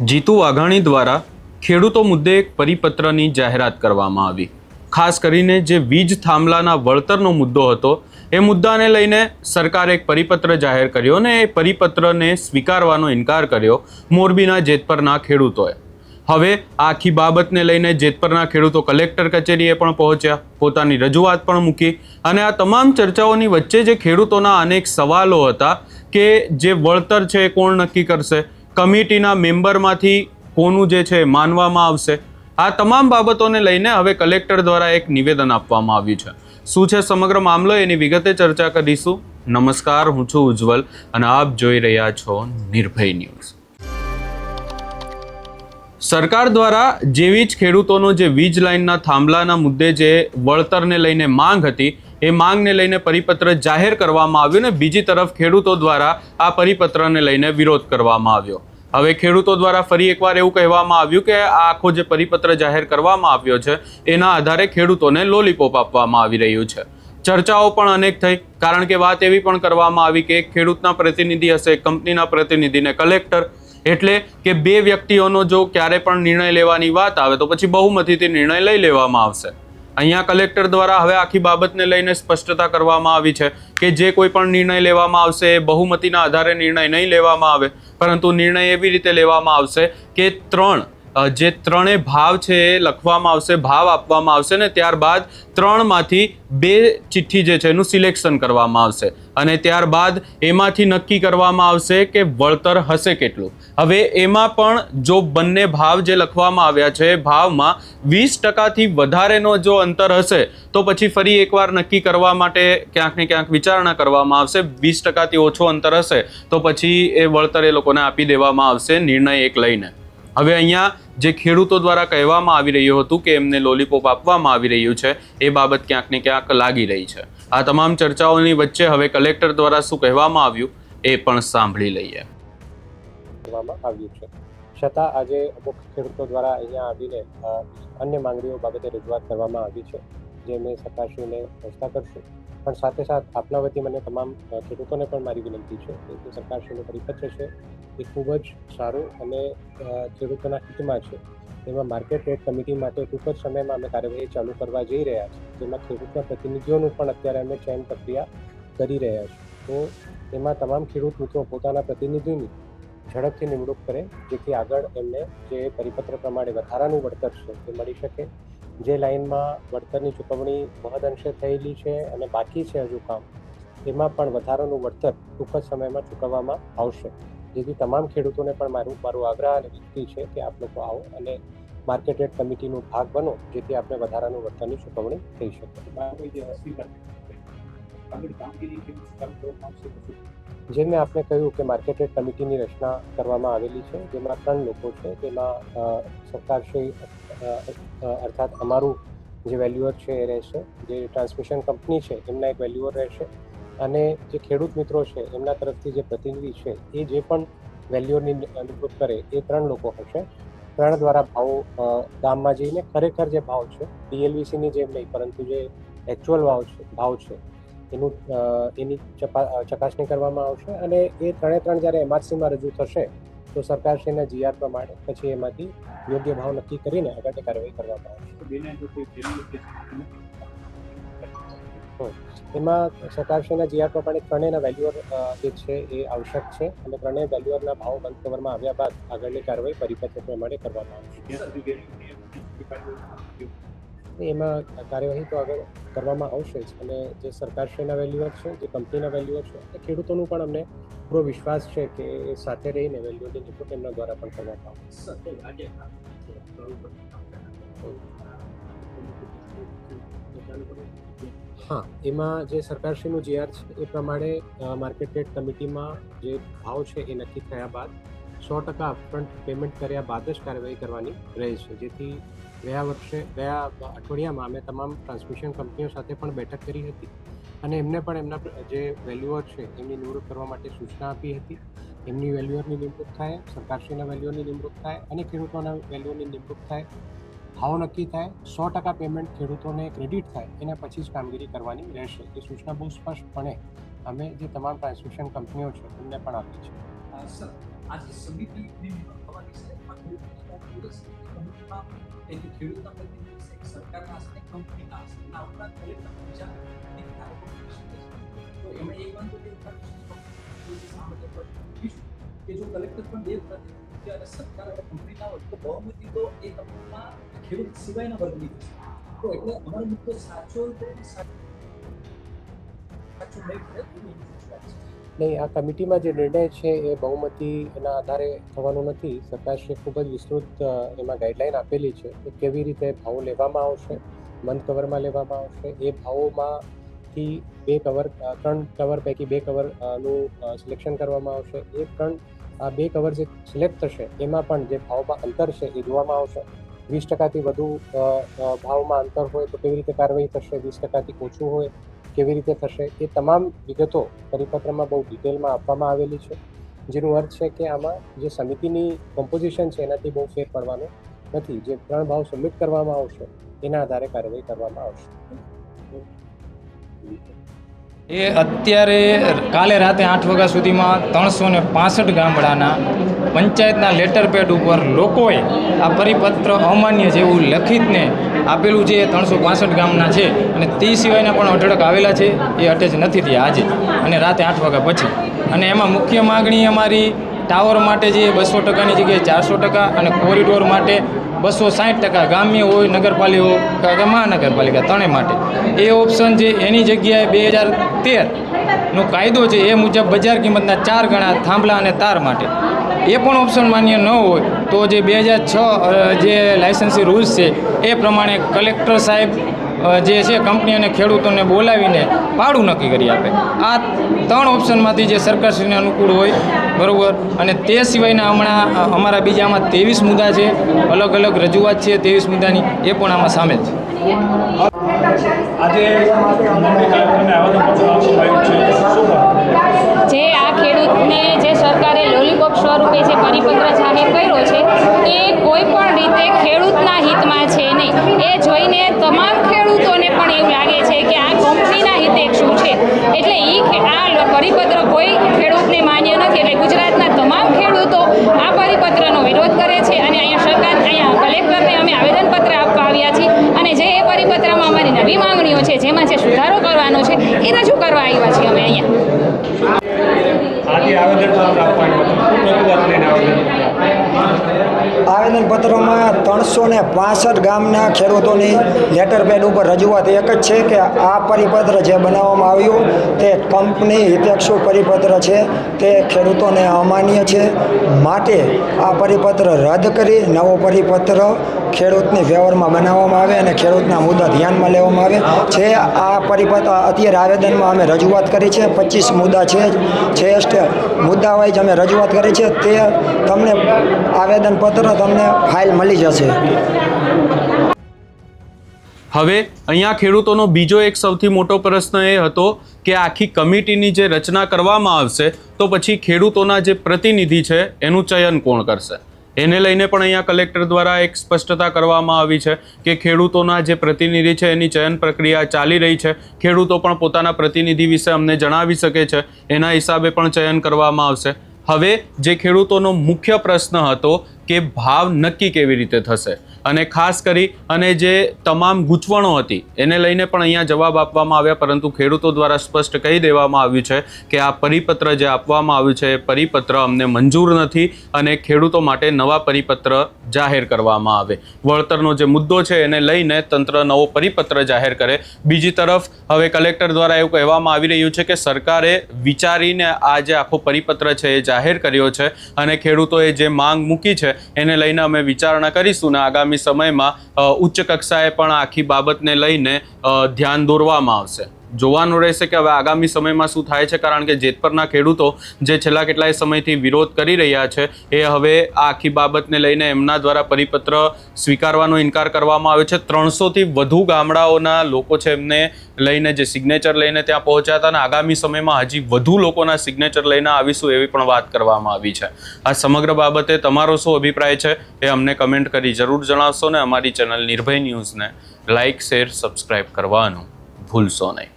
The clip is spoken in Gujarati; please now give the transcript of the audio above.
જીતુ વાઘાણી દ્વારા ખેડૂતો મુદ્દે એક પરિપત્રની જાહેરાત કરવામાં આવી. ખાસ કરીને જે વીજ થાંભલાના વળતરનો મુદ્દો હતો એ મુદ્દાને લઈને સરકારે એક પરિપત્ર જાહેર કર્યો અને એ પરિપત્રને સ્વીકારવાનો ઇનકાર કર્યો મોરબીના જેતપરના ખેડૂતોએ. હવે આ આખી બાબતને લઈને જેતપરના ખેડૂતો કલેક્ટર કચેરીએ પણ પહોંચ્યા, પોતાની રજૂઆત પણ મૂકી અને આ તમામ ચર્ચાઓની વચ્ચે જે ખેડૂતોના અનેક સવાલો હતા કે જે વળતર છે એ કોણ નક્કી કરશે, કમિટીના મેમ્બરમાંથી કોનું જે છે માનવામાં આવશે, આ તમામ બાબતોને લઈને હવે કલેક્ટર દ્વારા એક નિવેદન આપવામાં આવ્યું છે. શું છે સમગ્ર મામલો એની વિગતે ચર્ચા કરીશું. નમસ્કાર, હું છું ઉજ્જવલ અને આપ જોઈ રહ્યા છો નિર્ભય ન્યૂઝ. સરકાર દ્વારા જેવી જ ખેડૂતોનો જે વીજ લાઇનના થાંભલાના મુદ્દે જે વળતરને લઈને માંગ હતી એ માંગને લઈને પરિપત્ર જાહેર કરવામાં આવ્યો ને બીજી તરફ ખેડૂતો દ્વારા આ પરિપત્રને લઈને વિરોધ કરવામાં આવ્યો. હવે ખેડૂતો દ્વારા ફરી એકવાર એવું કહેવામાં આવ્યું કે આ આખો જે પરિપત્ર જાહેર કરવામાં આવ્યો છે એના આધારે ખેડૂતોને લોલીપોપ આપવામાં આવી રહ્યું છે. ચર્ચાઓ પણ અનેક થઈ, કારણ કે વાત એવી પણ કરવામાં આવી કે એક ખેડૂતના પ્રતિનિધિ હશે, કંપનીના પ્રતિનિધિને કલેક્ટર, એટલે કે બે વ્યક્તિઓનો જો ક્યારે પણ નિર્ણય લેવાની વાત આવે તો પછી બહુમતીથી નિર્ણય લઈ લેવામાં આવશે. અહીંયા કલેક્ટર દ્વારા હવે આખી બાબતને લઈને સ્પષ્ટતા કરવામાં આવી છે કે જે કોઈ પણ નિર્ણય લેવામાં આવશે એ બહુમતીના આધારે નિર્ણય નહીં લેવામાં આવે, પરંતુ નિર્ણય એવી રીતે લેવામાં આવશે કે જે ત્રણેય ભાવ છે એ લખવામાં આવશે, ભાવ આપવામાં આવશે ને ત્યારબાદ ત્રણમાંથી બે ચિઠ્ઠી જે છે એનું સિલેક્શન કરવામાં આવશે અને ત્યારબાદ એમાંથી નક્કી કરવામાં આવશે કે વળતર હશે કેટલું. હવે એમાં પણ જો બંને ભાવ જે લખવામાં આવ્યા છે ભાવમાં 20%થી વધારેનો જો અંતર હશે તો પછી ફરી એકવાર નક્કી કરવા માટે ક્યાંક ને ક્યાંક વિચારણા કરવામાં આવશે. 20%થી ઓછો અંતર હશે તો પછી એ વળતર એ લોકોને આપી દેવામાં આવશે નિર્ણય એક લઈને. હવે અહીંયા જે ખેડૂતો દ્વારા કહેવામાં આવી રહ્યું હતું કે એમને લોલીપોપ આપવામાં આવી રહ્યું છે એ બાબત ક્યાંક ને ક્યાંક લાગી રહી છે. આ તમામ ચર્ચાઓની વચ્ચે હવે કલેક્ટર દ્વારા શું કહેવામાં આવ્યું એ પણ સાંભળી લઈએ. આવ્યું છે છતાં આજે અમુક ખેડૂતો દ્વારા અહીંયા આવીને અન્ય માંગણીઓ બાબતે રજૂઆત કરવામાં આવી છે, જે મેં સરકારશ્રીને રજૂઆત કરશું. પણ સાથે સાથ આપના વતી મને તમામ ખેડૂતોને પણ મારી વિનંતી છે કે સરકારશ્રીનું પરિપત્ર છે એ ખૂબ જ સારું અને ખેડૂતોના હિતમાં છે. એમાં માર્કેટ રેટ કમિટી માટે ટૂંક જ સમયમાં અમે કાર્યવાહી ચાલુ કરવા જઈ રહ્યા છીએ, જેમાં ખેડૂતના પ્રતિનિધિઓનું પણ અત્યારે અમે ચયન પ્રક્રિયા કરી રહ્યા છીએ. તો એમાં તમામ ખેડૂત મિત્રો પોતાના પ્રતિનિધિની ઝડપથી નિમણૂક કરે, જેથી આગળ એમને જે પરિપત્ર પ્રમાણે વધારાનું વળતર છે તે મળી શકે. જે લાઇનમાં વળતરની ચૂકવણી મહદઅંશે થયેલી છે અને બાકી છે હજુ કામ, એમાં પણ વધારાનું વળતર ટૂંક જ સમયમાં ચૂકવવામાં આવશે. જેથી તમામ ખેડૂતોને પણ મારું આગ્રહ અને વિનંતી છે કે આપ લોકો આવો અને માર્કેટ રેટ કમિટીનો ભાગ બનો, જેથી આપણે વધારાનું વળતરની ચૂકવણી થઈ શકે. જેમ મેં આપને કહ્યું કે માર્કેટ રેટ કમિટીની રચના કરવામાં આવેલી છે, જેમાં 3 લોકો છે. તેમાં સરકારશ્રી અર્થાત અમારું જે વેલ્યુઅર છે એ રહેશે, જે ટ્રાન્સમિશન કંપની છે એમના એક વેલ્યુઅર રહેશે અને જે ખેડૂત મિત્રો છે એમના તરફથી જે પ્રતિનિધિ છે એ જે પણ વેલ્યુઅરની નિમણૂક કરે એ 3 લોકો હશે. 3 દ્વારા ભાવ ગામમાં જઈને ખરેખર જે ભાવ છે ડીએલવીસીની જેમ નહીં, પરંતુ જે એકચ્યુઅલ ભાવ છે એની ચકાસણી કરવામાં આવશે અને એ 3 જ્યારે એમઆરસીમાં રજૂ થશે તો સરકારશ્રીના જીઆર પ્રમાણે પછી એમાંથી યોગ્ય ભાવ નક્કી કરીને આગળની કાર્યવાહી કરવામાં આવશે. એમાં સરકારશ્રીના જીઆર પ્રમાણે 3 વેલ્યુઅર જે છે એ આવશ્યક છે અને 3 વેલ્યુઅરના ભાવ બંધ કરવામાં આવ્યા બાદ આગળની કાર્યવાહી પરિપત્ર પ્રમાણે કરવામાં આવશે. એમાં કાર્યવાહી તો આગળ કરવામાં આવશે જ અને જે સરકારશ્રીના વેલ્યુઅર છે, જે કંપનીના વેલ્યુઅર છે, એ ખેડૂતોનું પણ અમને પૂરો વિશ્વાસ છે કે એ સાથે રહીને વેલ્યુઅરની નિમણૂક એમના દ્વારા પણ કરવામાં આવશે. હા, એમાં જે સરકારશ્રીનું જીઆર છે એ પ્રમાણે માર્કેટ રેટ કમિટીમાં જે ભાવ છે એ નક્કી થયા બાદ 100% અપફ્રન્ટ પેમેન્ટ કર્યા બાદ જ કાર્યવાહી કરવાની રહે છે. જેથી ગયા અઠવાડિયામાં અમે તમામ ટ્રાન્સમિશન કંપનીઓ સાથે પણ બેઠક કરી હતી અને એમને પણ એમના જે વેલ્યુઅર છે એમની નિમણૂક કરવા માટે સૂચના આપી હતી. એમની વેલ્યુઅરની નિમણૂક થાય, સરકારશ્રીના વેલ્યુઅરની નિમણૂક થાય અને ખેડૂતોના વેલ્યુઅરની નિમણૂક થાય, ભાવ નક્કી થાય, 100% પેમેન્ટ ખેડૂતોને ક્રેડિટ થાય, એના પછી જ કામગીરી કરવાની રહેશે. એ સૂચના બહુ સ્પષ્ટપણે અમે જે તમામ ટ્રાન્સમિશન કંપનીઓ છે એમને પણ આપી છે. ખેડૂતના પ્રતિનિધિ છે, સરકારના હશે, કંપનીના હશે, એના ઉપરાંત કલેક્ટર બીજા નીતિના લોકો કરી શકે છે. તો એમણે એક વાંધો એ કે જો કલેક્ટર પણ બે પ્રતિનિધિ અને સરકાર અને કંપનીના હોય તો બહુમતી તો એ કંપનીમાં ખેડૂત સિવાયના વર્ગની છે. તો એટલે અમારો મુદ્દો સાચો નહીં પડે એવી વાત છે. નહીં, આ કમિટીમાં જે નિર્ણય છે એ બહુમતીના આધારે થવાનું નથી. સરકારશ્રીએ ખૂબ જ વિસ્તૃત એમાં ગાઈડલાઈન આપેલી છે કે કેવી રીતે ભાવો લેવામાં આવશે, મંથ કવરમાં લેવામાં આવશે. એ ભાવોમાંથી 2 કવર 3 કવર પૈકી 2 કવરનું સિલેક્શન કરવામાં આવશે. એ 2 કવર જે સિલેક્ટ થશે એમાં પણ જે ભાવમાં અંતર છે એ જોવામાં આવશે. 20%થી વધુ ભાવમાં અંતર હોય તો કેવી રીતે કાર્યવાહી થશે, 20%થી ઓછું હોય કેવી રીતે થશે, એ તમામ વિગતો પરિપત્રમાં બહુ ડિટેલમાં આપવામાં આવેલી છે. જેનો અર્થ છે કે આમાં જે સમિતિની કોમ્પોઝિશન છે એનાથી બહુ ફેર પડવાનો નથી. જે 3 ભાવ સબમિટ કરવામાં આવશે એના આધારે કાર્યવાહી કરવામાં આવશે. એ અત્યારે કાલે રાતે 8 વાગ્યા સુધીમાં 365 ગામડાના પંચાયતના લેટર પેડ ઉપર લોકોએ આ પરિપત્ર અમાન્ય છે એવું લખિતને આપેલું છે. 365 ગામના છે અને તે સિવાયના પણ અઢળક આવેલા છે, એ અટેચ નથી થયા આજે અને રાતે 8 વાગ્યા પછી. અને એમાં મુખ્ય માગણી અમારી ટાવર માટે જે 200%ની જગ્યાએ 400% અને કોરિડોર માટે 260%, ગ્રામ્ય હોય, નગરપાલિકા કે મહાનગરપાલિકા ત્રણેય માટે એ ઓપ્શન છે. એની જગ્યાએ 2013નો કાયદો છે એ મુજબ બજાર કિંમતના 4 ગણા થાંભલા અને તાર માટે એ પણ ઓપ્શન માન્ય ન હોય તો જે 2006 જે લાયસન્સી રૂલ્સ છે એ પ્રમાણે કલેક્ટર સાહેબ જે છે કંપની અને ખેડૂતોને બોલાવીને ભાડું નક્કી કરી આપે. આ 3 ઓપ્શનમાંથી જે સરકારશ્રીને અનુકૂળ હોય, બરાબર. અને તે સિવાયના હમણાં અમારા બીજામાં 23 મુદ્દા છે, અલગ અલગ રજૂઆત છે 23 મુદ્દાની, એ પણ આમાં સામેલ છે. જે આ ખેડૂતને જે સરકારે લોલીપોપ સ્વરૂપે જે પરિપત્ર જાહેર કર્યો છે એ કોઈ પણ રીતે ખેડૂતના હિતમાં છે નહીં. એ જોઈને તમામ ખેડૂતોને પણ એવું લાગે છે કે આ કંપનીના હિતે શું છે. એટલે આ પરિપત્ર કોઈ ખેડૂતને માન્ય નથી. એટલે ગુજરાતના તમામ ખેડૂતો આ પરિપત્રનો વિરોધ કરે છે અને અહીંયા કલેક્ટરને અમે આવેદનપત્ર આપવા આવ્યા છીએ અને જે એ પરિપત્રમાં અમારી નવી માંગણીઓ છે, જેમાં જે સુધારો કરવાનો છે એ રજૂ કરવા આવ્યા છીએ અમે અહીંયા. આવેદનપત્રમાં 365 ગામના ખેડૂતોની લેટર પેડ ઉપર રજૂઆત એક જ છે કે આ પરિપત્ર જે બનાવવામાં આવ્યું તે કંપની હિતેક્ષુ પરિપત્ર છે, તે ખેડૂતોને અમાન્ય છે. માટે આ પરિપત્ર રદ કરી નવો પરિપત્ર ખેડૂતની ફેવરમાં બનાવવામાં આવે અને ખેડૂતના મુદ્દા ધ્યાનમાં લેવામાં આવે છે. આ પરિપત્ર અત્યારે આવેદનમાં અમે રજૂઆત કરી છે. 25 મુદ્દા છે મુદ્દા વાઇઝ અમે રજૂઆત કરી છે. તે તમને આવેદનપત્ર તમને ફાઇલ મળી જશે. હવે અહીંયા ખેડૂતોનો બીજો એક સૌથી મોટો પ્રશ્ન એ હતો કે આખી કમિટીની જે રચના કરવામાં આવશે તો પછી ખેડૂતોના જે પ્રતિનિધિ છે એનું ચયન કોણ કરશે. એને લઈને પણ અહીંયા કલેક્ટર દ્વારા એક સ્પષ્ટતા કરવામાં આવી છે કે ખેડૂતોના જે પ્રતિનિધિ છે એની ચયન પ્રક્રિયા ચાલી રહી છે. ખેડૂતો પણ પોતાના પ્રતિનિધિ વિશે અમને જણાવી શકે છે, એના હિસાબે પણ ચયન કરવામાં આવશે. હવે જે ખેડૂતોનો મુખ્ય પ્રશ્ન હતો કે ભાવ નક્કી કેવી રીતે થશે અને ખાસ કરી અને જે તમામ ગૂંચવણો હતી એને લઈને પણ અહીંયા જવાબ આપવામાં આવ્યા, પરંતુ ખેડૂતો દ્વારા સ્પષ્ટ કહી દેવામાં આવ્યું છે કે આ પરિપત્ર જે આપવામાં આવ્યું છે એ પરિપત્ર અમને મંજૂર નથી અને ખેડૂતો માટે નવા પરિપત્ર જાહેર કરવામાં આવે. વળતરનો જે મુદ્દો છે એને લઈને તંત્ર નવો પરિપત્ર જાહેર કરે. બીજી તરફ હવે કલેક્ટર દ્વારા એવું કહેવામાં આવી રહ્યું છે કે સરકારે વિચારીને આ જે આખો પરિપત્ર છે એ જાહેર કર્યો છે અને ખેડૂતોએ જે માંગ મૂકી છે એને લઈને અમે વિચારણા કરીશું ને આગામી સમયમાં ઉચ્ચ કક્ષાએ પણ આખી બાબતને લઈને ધ્યાન દોરવામાં આવશે. જોવાનું રહેશે કે હવે આગામી સમયમાં શું થાય છે, કારણ કે જેતપરના ખેડૂતો જે છેલ્લા કેટલાય સમયથી વિરોધ કરી રહ્યા છે એ હવે આ આખી બાબતને લઈને એમના દ્વારા પરિપત્ર સ્વીકારવાનો ઇનકાર કરવામાં આવ્યો છે. 300થી વધુ ગામડાઓના લોકો છે એમને લઈને જે સિગ્નેચર લઈને ત્યાં પહોંચ્યા હતા અને આગામી સમયમાં હજી વધુ લોકોના સિગ્નેચર લઈને આવીશું એવી પણ વાત કરવામાં આવી છે. આ સમગ્ર બાબતે તમારો શું અભિપ્રાય છે એ અમને કમેન્ટ કરી જરૂર જણાવશો ને અમારી ચેનલ નિર્ભય ન્યૂઝને લાઇક, શેર, સબસ્ક્રાઇબ કરવાનું ભૂલશો નહીં.